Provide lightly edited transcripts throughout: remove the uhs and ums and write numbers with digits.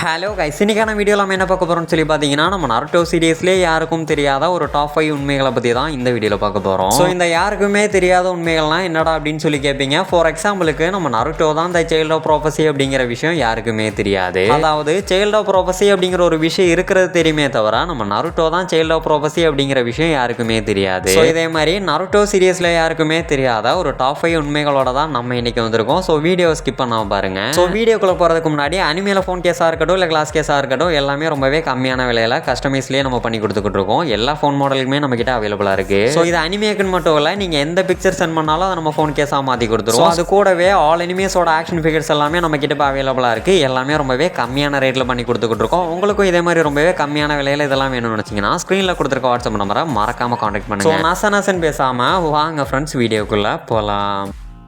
Hello guys, இன்னைக்கான வீடியோவில் நம்ம என்ன பார்க்க போகிறோம்னு சொல்லி பார்த்தீங்கன்னா, நம்ம நருட்டோ சீரியஸ்லேயே யாருக்கும் தெரியாத ஒரு டாப் 5 உண்மைகளை பற்றி தான் இந்த வீடியோவில் பார்க்க போகிறோம். ஸோ இந்த யாருக்குமே தெரியாத உண்மைகள்லாம் என்னடா அப்படின்னு சொல்லி கேட்பீங்க. ஃபார் எக்ஸாம்பிளுக்கு நம்ம நருட்டோ தான் இந்த சைல்ட் ஆஃப் ப்ராபஸி அப்படிங்கிற விஷயம் யாருக்குமே தெரியாது. அதாவது சைல்ட் ஆஃப் ப்ராபஸி அப்படிங்கிற ஒரு விஷயம் இருக்கிறது தெரியுமே தவிர நம்ம நருட்டோ தான் சைல்ட் ஆஃப் ப்ராபஸி அப்படிங்கிற விஷயம் யாருக்குமே தெரியாது. ஸோ இதே மாதிரி நருட்டோ சீரியஸில் யாருக்குமே தெரியாத ஒரு டாப் 5 உண்மைகளோட தான் நம்ம இன்னைக்கு வந்திருக்கோம். ஸோ வீடியோ ஸ்கிப் பண்ணாம பாருங்க. ஸோ வீடியோக்குள்ள போகிறதுக்கு முன்னாடி அனிமேல ஃபோன் கேஸாக இருக்கட்டும் இல்லை கிளாஸ் கேஸாக இருக்கட்டும் எல்லாமே ரொம்பவே கம்மியான விலையில் கஸ்டமைஸ்லேயே நம்ம பண்ணி கொடுத்துக்கிட்டு இருக்கோம். எல்லா ஃபோன் மாடலுக்குமே நம்ம கிட்ட அவைலபிளாக இருக்குது. ஸோ இது அனிமேக்குன்னு மட்டும் இல்லை, நீங்கள் எந்த பிக்சர் சென்ட் பண்ணாலும் அதை நம்ம ஃபோன் கேஸாக மாற்றி கொடுத்துருவோம். அது கூடவே ஆல் எனிமேஸோட ஆக்ஷன் ஃபிகர்ஸ் எல்லாமே நம்ம கிட்ட அவைலபிளாக இருக்குது. எல்லாமே ரொம்பவே கம்மியான ரேட்டில் பண்ணி கொடுத்துக்கிட்டு இருக்கோம். உங்களுக்கும் இதே மாதிரி ரொம்பவே கம்மியான விலையில் இதெல்லாம் வேணும்னு நினச்சிங்கன்னா ஸ்க்ரீனில் கொடுத்துருக்க வாட்ஸ்அப் நம்பரை மறக்காமல் கான்டாக்ட் பண்ணுங்கள். ஸோ நசன் பேசாமல் வாங்க ஃப்ரெண்ட்ஸ் வீடியோக்குள்ளே போகலாம்.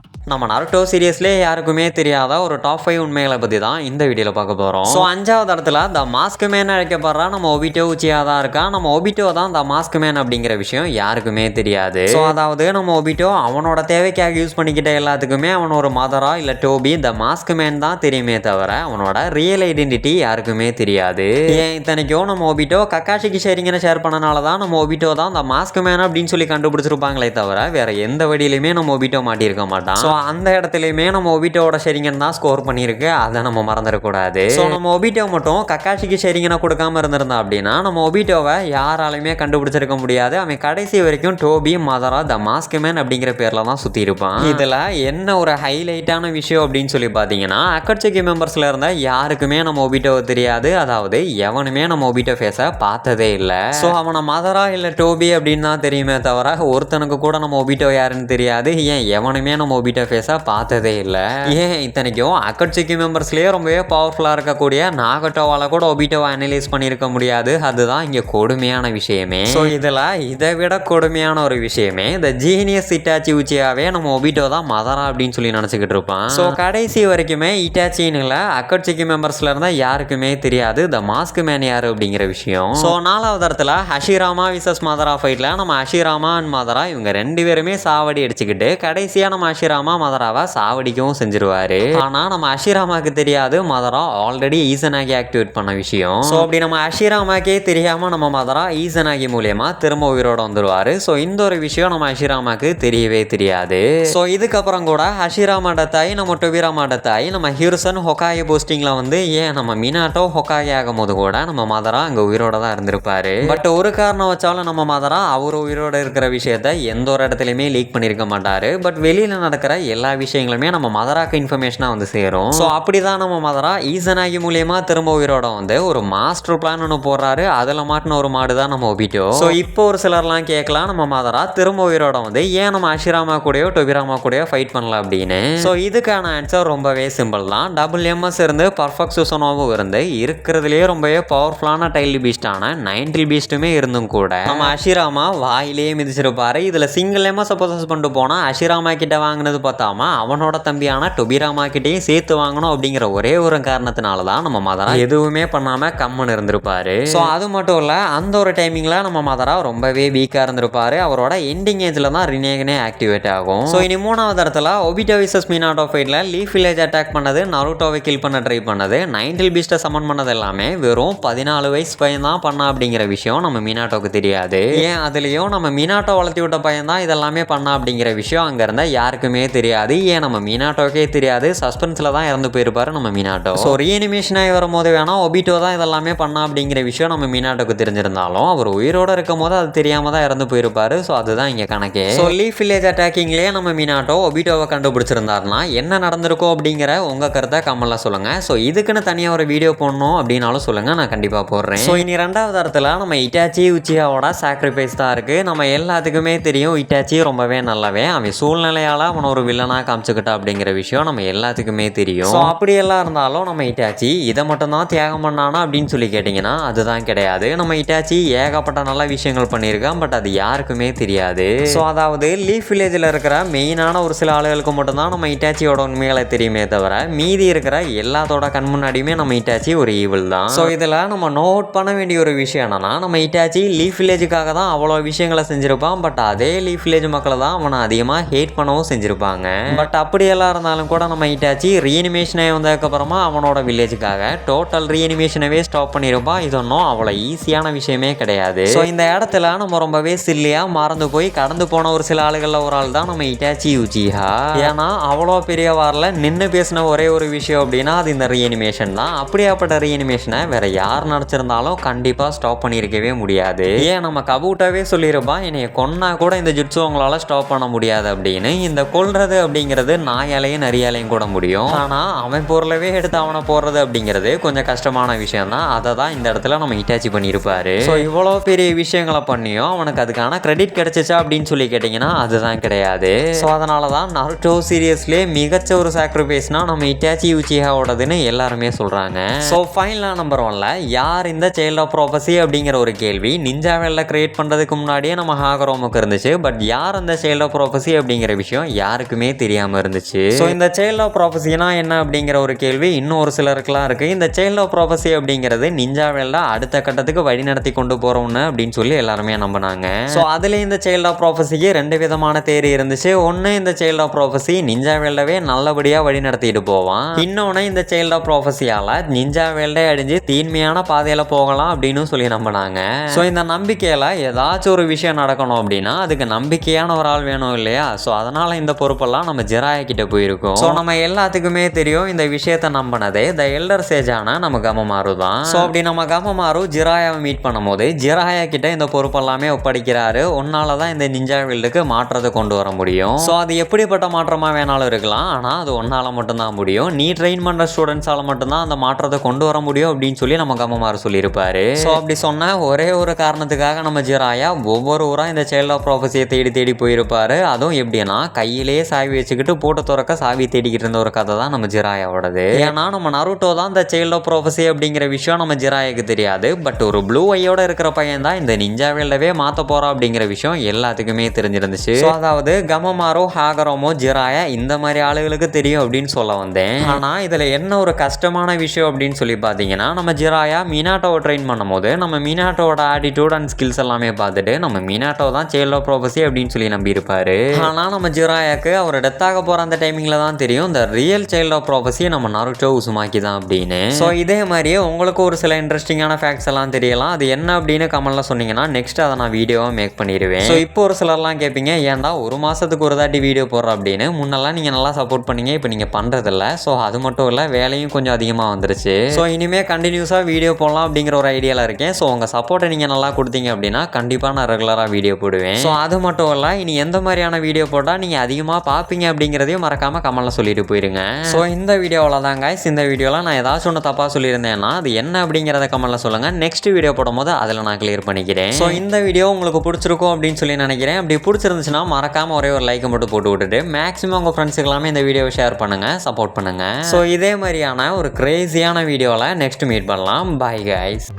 நம்ம நருட்டோ சீரியஸ்லேயே யாருக்குமே தெரியாத ஒரு டாப் 5 உண்மைகளை பற்றி தான் இந்த வீடியோவில் பார்க்க போகிறோம். ஸோ 5வது இடத்துல த மாஸ்க் மேன் அழைக்கப்படுற நம்ம ஒபிட்டோ உச்சியா தான் இருக்கா. நம்ம ஒபிட்டோ தான் த மாஸ்க் மேன் அப்படிங்கிற விஷயம் யாருக்குமே தெரியாது. ஸோ அதாவது நம்ம ஒபிட்டோ அவனோட தேவைக்காக யூஸ் பண்ணிக்கிட்ட எல்லாத்துக்குமே அவன் ஒரு மதரா இல்லை டோபி த மாஸ்க் மேன் தான் தெரியுமே தவிர அவனோட ரியல் ஐடென்டிட்டி யாருக்குமே தெரியாது. ஏன் இத்தனைக்கும் நம்ம ஒபிட்டோ கக்காஷிக்கு ஷேரிங்கன்னு ஷேர் பண்ணனால தான் நம்ம ஒபிட்டோ தான் த மாஸ்க் மேன் அப்படின்னு சொல்லி கண்டுபிடிச்சிருப்பாங்களே தவிர வேற எந்த வழியிலுமே நம்ம ஒபிட்டோ மாட்டியிருக்க மாட்டான். அந்த இடத்துலையுமே நம்ம ஒபிட்டோட ஷேரிங்கன் தான் ஸ்கோர் பண்ணியிருக்கு. அதை நம்ம மறந்துடக்கூடாது. ஸோ நம்ம ஒபிட்டோ மட்டும் கக்காஷிக்கு ஷேரிங்கனை கொடுக்காம இருந்திருந்தா அப்படின்னா நம்ம ஒபிட்டோவை யாராலையுமே கண்டுபிடிச்சிருக்க முடியாது. அவன் கடைசி வரைக்கும் டோபி மதரா த மாஸ்க் மேன் அப்படிங்கிற பேரில் தான் சுற்றி இருப்பான். இதில் என்ன ஒரு ஹைலைட்டான விஷயம் அப்படின்னு சொல்லி பார்த்தீங்கன்னா அக்கட்சிக்கு மெம்பர்ஸில் இருந்த யாருக்குமே நம்ம ஒபிட்டோவை தெரியாது. அதாவது எவனுமே நம்ம ஒபிட்டோ ஃபேஸை பார்த்ததே இல்லை. ஸோ அவனை மதரா இல்லை டோபி அப்படின்னு தான் தெரியுமே தவிர ஒருத்தனுக்கு கூட நம்ம ஒபிட்டோ யாருன்னு தெரியாது. ஏன் எவனுமே நம்ம ஒபிட்டோ ஃபேஸாக பார்த்ததே இல்லை. ஏன் இத்தனைக்கும் அக்கட்சிக்கு மெம்பர்ஸ்லேயே ரொம்பவே பவர்ஃபுல்லாக இருக்கக்கூடிய நாகட்டோவால் கூட ஒபிட்டோவை அனலைஸ் பண்ணியிருக்க முடியாது. அதுதான் இங்கே கொடுமையான விஷயமே. ஸோ இதில் இதை விட கொடுமையான ஒரு விஷயமே இந்த ஜீனியஸ் இட்டாச்சி உச்சியாவே நம்ம ஒபிட்டோ தான் மதரா அப்படின்னு சொல்லி நினச்சிக்கிட்டு இருப்பான். ஸோ கடைசி வரைக்குமே இட்டாச்சின்னு இல்லை அக்கட்சிக்கு மெம்பர்ஸில் இருந்தால் யாருக்குமே தெரியாது த மாஸ்க் மேன் யார் அப்படிங்கிற விஷயம். ஸோ 4வது இடத்துல ஹஷிராமா விசஸ் மதரா ஃபைட்டில் நம்ம ஹஷிராமா அண்ட் மதரா இவங்க 2 பேருமே சாவடி அடிச்சுக்கிட்டு கடைசியாக நம்ம ஹஷிராமா மதராவை சாவடிக்கவும் செஞ்சிருவாரு. ஆனா நம்ம அஷிராமாக்கு தெரியாது மதரா ஆல்ரெடி ஈசனாகி ஆக்டிவேட் பண்ண விஷயம். ஸோ அப்படி நம்ம அஷிராமாக்கே தெரியாம நம்ம மதரா ஈசனாகி மூலியமா திரும்ப உயிரோட வந்துருவாரு. ஸோ இந்த ஒரு விஷயம் நம்ம அஷிராமாக்கு தெரியவே தெரியாது. ஸோ இதுக்கப்புறம் கூட அஷிராமா டத்தாய் நம்ம டொபிராமா டத்தாய் நம்ம ஹிருசன் ஹொகாயே போஸ்டிங்ல வந்து ஏன் நம்ம மினாட்டோ ஹொகாயே ஆகும் போது கூட நம்ம மதரா அங்க உயிரோட தான் இருந்திருப்பாரு. பட் ஒரு காரணம் வச்சாலும் நம்ம மதரா அவர் உயிரோட இருக்கிற விஷயத்த எந்த ஒரு இடத்துலையுமே லீக் பண்ணியிருக்க மாட்டாரு. பட் வெளியில நடக்கிற எல்லா விஷயங்களுமே நம்ம மதராக்கு இன்ஃபர்மேஷனாக வந்து சேரும். ஸோ அப்படிதான் நம்ம மதரா ஈசனாகி மூலியமா திரும்ப உயிரோட வந்து ஒரு மாஸ்டர் பிளான் ஒன்று போடுறாரு. அதில் மாட்டின ஒரு மாடு தான் நம்ம ஒபிட்டோ. ஸோ இப்போ ஒரு சிலர்லாம் கேட்கலாம் நம்ம மதரா திரும்ப உயிரோட வந்து ஏன் நம்ம அஷிராமா கூடயோ டொபிராமா கூடயோ ஃபைட் பண்ணல அப்படின்னு. ஸோ இதுக்கான ஆன்சர் ரொம்பவே சிம்பிள் தான். டபுள் எம்எஸ் இருந்து பர்ஃபெக்ட் சுசனோவும் இருந்து இருக்கிறதுலேயே ரொம்பவே பவர்ஃபுல்லான டைல் பீஸ்டான 9 பீஸ்ட்டுமே இருந்தும் கூட நம்ம அஷிராமா வாயிலேயே மிதிச்சிருப்பாரு. இதில் சிங்கிள் எம்எஸ் பொசஸ் பண்ணிட்டு போனால் அஷிராமா கிட்ட வாங்கினது பார்த்தாம அவனோட தம்பியான டொபிராமா கிட்டையும் சேர்த்து வாங்கணும் அப்படிங்கிற ஒரே ஒரு காரணத்தினால தான் நம்ம மதரா எதுவுமே பண்ணாம கம்முன்னு இருந்திருப்பாரு. ஸோ அது மட்டும் இல்ல அந்த ஒரு டைமிங்ல நம்ம மதரா ரொம்பவே வீக்கா இருந்திருப்பாரு. அவரோட எண்டிங் ஏஜ்ல தான் ரினேகனே ஆக்டிவேட் ஆகும். ஸோ இனி 3வது இடத்துல ஒபிட்டோ விசஸ் மினாட்டோ ஃபைட்ல லீஃப் வில்லேஜ் அட்டாக் பண்ணது நருட்டோவை கில் பண்ண ட்ரை பண்ணது 9 பீஸ்ட்டை சமன் பண்ணது எல்லாமே வெறும் 14 வயசு பையன் தான் பண்ணா அப்படிங்கிற விஷயம் நம்ம மினாட்டோக்கு தெரியாது. ஏன் அதுலயும் நம்ம மினாட்டோ வளர்த்தி விட்ட பையன் தான் இதெல்லாமே பண்ணா அப்படிங்கிற விஷயம் அங்க இருந்த யாருக்குமே தெரியாது. ஏன் நம்ம மினாட்டோக்கே தெரியாது. சஸ்பென்ஸில் தான் இறந்து போயிருப்பாரு நம்ம மினாட்டோ. ஸோ ரீஅனிமேஷன் ஆகி வரும்போது வேணா ஒபிட்டோ தான் இதெல்லாமே பண்ணா அப்படிங்கிற விஷயம் நம்ம மினாட்டோக்கு தெரிஞ்சிருந்தாலும் அவர் உயிரோட இருக்கும் போது அது தெரியாம தான் இறந்து போயிருப்பாரு. ஸோ அதுதான் இங்கே கணக்கே. ஸோ லீஃப் வில்லேஜ் அட்டாக்கிங்லேயே நம்ம மினாட்டோ ஒபிட்டோவை கண்டுபிடிச்சிருந்தாருன்னா என்ன நடந்திருக்கும் அப்படிங்கிற உங்க கருத்தை கமெண்ட்ல சொல்லுங்க. ஸோ இதுக்குன்னு தனியாக ஒரு வீடியோ போடணும் அப்படின்னாலும் சொல்லுங்க, நான் கண்டிப்பாக போடுறேன். ஸோ இனி 2வது இடத்துல நம்ம இட்டாச்சி உச்சியாவோட சாக்ரிஃபைஸ் தான் இருக்கு. நம்ம எல்லாத்துக்குமே தெரியும் இட்டாச்சி ரொம்பவே நல்லவே. அவன் சூழ்நிலையால அவன் ஒரு வில்லனா காமிச்சுக்கிட்டா அப்படிங்கிற விஷயம் நம்ம எல்லாத்துக்குமே தெரியும். ஸோ அப்படியெல்லாம் இருந்தாலும் நம்ம இட்டாச்சி இதை மட்டும் தான் தியாகம் பண்ணானா அப்படின்னு சொல்லி கேட்டிங்கன்னா அதுதான் கிடையாது. நம்ம இட்டாச்சி ஏகப்பட்ட நல்ல விஷயங்கள் பண்ணியிருக்கான். பட் அது யாருக்குமே தெரியாது. ஸோ அதாவது லீஃப் வில்லேஜில் இருக்கிற மெயினான ஒரு சில ஆளுகளுக்கு மட்டும்தான் நம்ம இட்டாச்சியோட உண்மைகளை தெரியுமே தவிர மீதி இருக்கிற எல்லாத்தோட கண் முன்னாடியுமே நம்ம இட்டாச்சி ஒரு ஈவில் தான். ஸோ இதில் நம்ம நோட் பண்ண வேண்டிய ஒரு விஷயம் என்னன்னா நம்ம இட்டாச்சி லீஃப் வில்லேஜுக்காக தான் அவ்வளோ விஷயங்களை செஞ்சிருப்பான். பட் அதே லீஃப் வில்லேஜ் மக்களை தான் அவனை அதிகமாக ஹேட் பண்ணவும் செஞ்சிருப்பாங்க. இருப்பாங்க. பட் அப்படியெல்லாம் இருந்தாலும் கூட நம்ம இட்டாச்சி ரீஅனிமேஷனே வந்ததுக்கப்புறமா அவனோட வில்லேஜுக்காக டோட்டல் ரீஅனிமேஷனவே ஸ்டாப் பண்ணியிருப்பான். இது ஒன்றும் அவ்வளோ ஈஸியான விஷயமே கிடையாது. ஸோ இந்த இடத்துல நம்ம ரொம்பவே சில்லியாக மறந்து போய் கடந்து போன ஒரு சில ஆளுகளில் ஒரு ஆள் தான் நம்ம இட்டாச்சி யுச்சிஹா. ஏன்னா அவ்வளோ பெரிய வாரில் நின்று பேசின ஒரே ஒரு விஷயம் அப்படின்னா அது இந்த ரீஅனிமேஷன் தான். அப்படியாப்பட்ட ரீஅனிமேஷனை வேற யார் நடிச்சிருந்தாலும் கண்டிப்பாக ஸ்டாப் பண்ணியிருக்கவே முடியாது. ஏன் நம்ம கபூட்டாவே சொல்லியிருப்பான், என்னைய கொன்னா கூட இந்த ஜுட்ஸு உங்களால் ஸ்டாப் பண்ண முடியாது அப்படின்னு. இந்த கொல்றது அப்படிங்கிறது நாயாலையும் நரியாலையும் கூட முடியும். ஆனால் அவன் பொருளவே எடுத்து அவனை போடுறது அப்படிங்கிறது கொஞ்சம் கஷ்டமான விஷயம் தான். அதை தான் இந்த இடத்துல நம்ம இட்டாச்சி பண்ணியிருப்பாரு. ஸோ இவ்வளோ பெரிய விஷயங்களை பண்ணியும் அவனுக்கு அதுக்கான கிரெடிட் கிடைச்சிச்சா அப்படின்னு சொல்லி கேட்டிங்கன்னா அதுதான் கிடையாது. ஸோ அதனால தான் நருட்டோ சீரியஸ்லேயே மிகச்ச ஒரு சாக்ரிஃபைஸ்னா நம்ம இட்டாச்சி யுச்சிஹாவோடதுன்னு எல்லாருமே சொல்கிறாங்க. ஸோ ஃபைனலாக நம்பர் 1ல யார் இந்த சைல்ட் ஆஃப் ப்ராபஸி அப்படிங்கிற ஒரு கேள்வி நிஞ்சா வேல்ல கிரியேட் பண்ணுறதுக்கு முன்னாடியே நம்ம ஹாகரோமுக்கு இருந்துச்சு. பட் யார் அந்த சைல்ட் ஆஃப் ப்ராபஸி அப்படிங்கிற விஷயம் யாருக்குமே தெரியாமல் இருந்துச்சு. ஸோ இந்த சைல்ட் ஆஃப் ப்ராபஸினா என்ன அப்படிங்கிற ஒரு கேள்வி இன்னும் ஒரு சிலருக்குலாம் இருக்குது. இந்த சைல்ட் ஆஃப் ப்ராபஸி அப்படிங்கிறது நிஞ்சா வேல்ல அடுத்த கட்டத்துக்கு வழி நடத்தி கொண்டு போகிறோம்னு அப்படின்னு சொல்லி எல்லாருமே நம்பினாங்க. ஸோ அதில் இந்த சைல்ட் ஆஃப் ப்ராபஸிக்கு 2 விதமான தேரி இருந்துச்சு. ஒன்று இந்த சைல்ட் ஆஃப் ப்ராபஸி நிஞ்சா வேல்டவே நல்லபடியாக வழி நடத்திட்டு போவான். இன்னொன்று இந்த சைல்ட் ஆஃப் ப்ராபஸியால் நிஞ்சா வேல்டே அடிஞ்சு தீன்மையான பாதையில் போகலாம் அப்படின்னு சொல்லி நம்பினாங்க. ஸோ இந்த நம்பிக்கையில் ஏதாச்சும் ஒரு விஷயம் நடக்கணும் அப்படின்னா அதுக்கு நம்பிக்கையான ஒரு ஆள் வேணும் இல்லையா? ஸோ அதனால் இந்த பொறுப்பெல்லாம் நம்ம ஜிராயா கிட்ட போயிருக்கோம். ஸோ நம்ம எல்லாத்துக்குமே தெரியும் இந்த விஷயத்தை நம்பினதே த எல்டர் சேஜான நம்ம கமமாரு தான். ஸோ அப்படி நம்ம கமமாரு ஜிராயாவை மீட் பண்ணும்போது ஜிராயா கிட்ட இந்த பொறுப்பெல்லாமே ஒப்படைக்கிறாரு. உன்னால தான் இந்த நிஞ்சா வேல்டுக்கு மாற்றத்தை கொண்டு வர முடியும். ஸோ அது எப்படிப்பட்ட மாற்றமாக வேணாலும் இருக்கலாம், ஆனால் அது ஒன்னால் மட்டும்தான் முடியும். நீ ட்ரெயின் பண்ணுற ஸ்டூடெண்ட்ஸால் மட்டும்தான் அந்த மாற்றத்தை கொண்டு வர முடியும் அப்படின்னு சொல்லி நம்ம கமமாரு சொல்லியிருப்பாரு. ஸோ அப்படி சொன்ன ஒரே ஒரு காரணத்துக்காக நம்ம ஜிராயா ஒவ்வொரு ஊராக இந்த சைல்ட் ஆஃப் ப்ராபஸியை தேடி போயிருப்பாரு. அதுவும் எப்படின்னா கையிலேயே சாவி வச்சுக்கிட்டு போட்டு துறக்க சாவி தேடிக்கிட்டு இருந்த ஒரு கதை தான் நம்ம ஜிராயாவோடது. ஏன்னா நம்ம நருட்டோ தான் இந்த சைல்ட் ஆஃப் ப்ராபஸி அப்படிங்கிற விஷயம் நம்ம ஜிராயாக்கு தெரியாது. பட் ஒரு ப்ளூ ஐயோட இருக்கிற பையன் தான் இந்த நிஞ்சா வேல்டவே மாற்ற போறோம் அப்படிங்கிற விஷயம் எல்லாத்துக்குமே தெரிஞ்சிருந்துச்சு. அதாவது கமமாரோ ஹாகரோமோ ஜிராயா இந்த மாதிரி ஆளுகளுக்கு தெரியும் அப்படின்னு சொல்ல வந்தேன். ஆனால் இதில் என்ன ஒரு கஷ்டமான விஷயம் அப்படின்னு சொல்லி பார்த்தீங்கன்னா நம்ம ஜிராயா மினாட்டோவை ட்ரெயின் பண்ணும்போது நம்ம மினாட்டோட ஆட்டிடியூட் அண்ட் ஸ்கில்ஸ் எல்லாமே பார்த்துட்டு நம்ம மினாட்டோ தான் சைல்ட் ஆஃப் ப்ராபஸி அப்படின்னு சொல்லி நம்பி இருப்பாரு. ஆனால் நம்ம ஜிராயாக்கு அவர் டெத் ஆக போகிற அந்த டைமிங்கில் தான் தெரியும் இந்த ரியல் சைல்ட் ஆஃப் ப்ராபஸி நம்ம நருட்டோ உசுமாக்கி தான் அப்படின்னு. ஸோ இதே மாதிரியே உங்களுக்கு ஒரு சில இன்ட்ரெஸ்டிங்கான ஃபேக்ட்ஸ் எல்லாம் தெரியலாம். அது என்ன அப்படின்னு கமெண்ட்ல சொன்னீங்கன்னா நெக்ஸ்ட் அதை நான் வீடியோவாக மேக் பண்ணிடுவேன். ஸோ இப்போ ஒரு சிலர்லாம் கேட்பீங்க ஏன்டா ஒரு மாதத்துக்கு ஒரு தாட்டி வீடியோ போடுற அப்படின்னு. முன்னெல்லாம் நீங்கள் நல்லா சப்போர்ட் பண்ணீங்க, இப்போ நீங்கள் பண்ணுறதில்ல. ஸோ அது மட்டும் இல்லை வேலையும் கொஞ்சம் அதிகமாக வந்துருச்சு. ஸோ இனிமேல் கண்டினியூஸாக வீடியோ போடலாம் அப்படிங்கிற ஒரு ஐடியாவில் இருக்கேன். ஸோ உங்கள் சப்போர்ட்டை நீங்கள் நல்லா கொடுத்தீங்க அப்படின்னா கண்டிப்பாக நான் ரெகுலராக வீடியோ போடுவேன். ஸோ அது மட்டும் இல்லை இனி எந்த மாதிரியான வீடியோ போட்டால் நீங்கள் அதிகமாக பார்ப்பீங்க அப்படிங்கிறதையும் மறக்காமல் கமெண்ட்ல சொல்லிட்டு போயிருங்க. ஸோ இந்த வீடியோவில் தான் கைஸ், இந்த வீடியோவில் நான் ஏதாச்சும் ஒன்று தப்பாக சொல்லியிருந்தேன்னா அது என்ன அப்படிங்கிறத கமெண்ட்ல சொல்லுங்கள். நெக்ஸ்ட் வீடியோ போடும்போது அதில் நான் கிளியர் பண்ணிக்கிறேன். ஸோ இந்த வீடியோ உங்களுக்கு பிடிச்சிருக்கும் அப்படின்னு சொல்லி நினைக்கிறேன். அப்படி பிடிச்சிருந்துச்சுன்னா மறக்காமல் ஒரே ஒரு லைக் மட்டும் போட்டு விட்டுட்டு மேக்ஸிமம் உங்கள் ஃப்ரெண்ட்ஸுக்கு எல்லாமே இந்த வீடியோவை ஷேர் பண்ணுங்கள், சப்போர்ட் பண்ணுங்கள். ஸோ இதே மாதிரியான ஒரு கிரேசியான வீடியோவில் நெக்ஸ்ட் மீட் பண்ணலாம். Bye guys.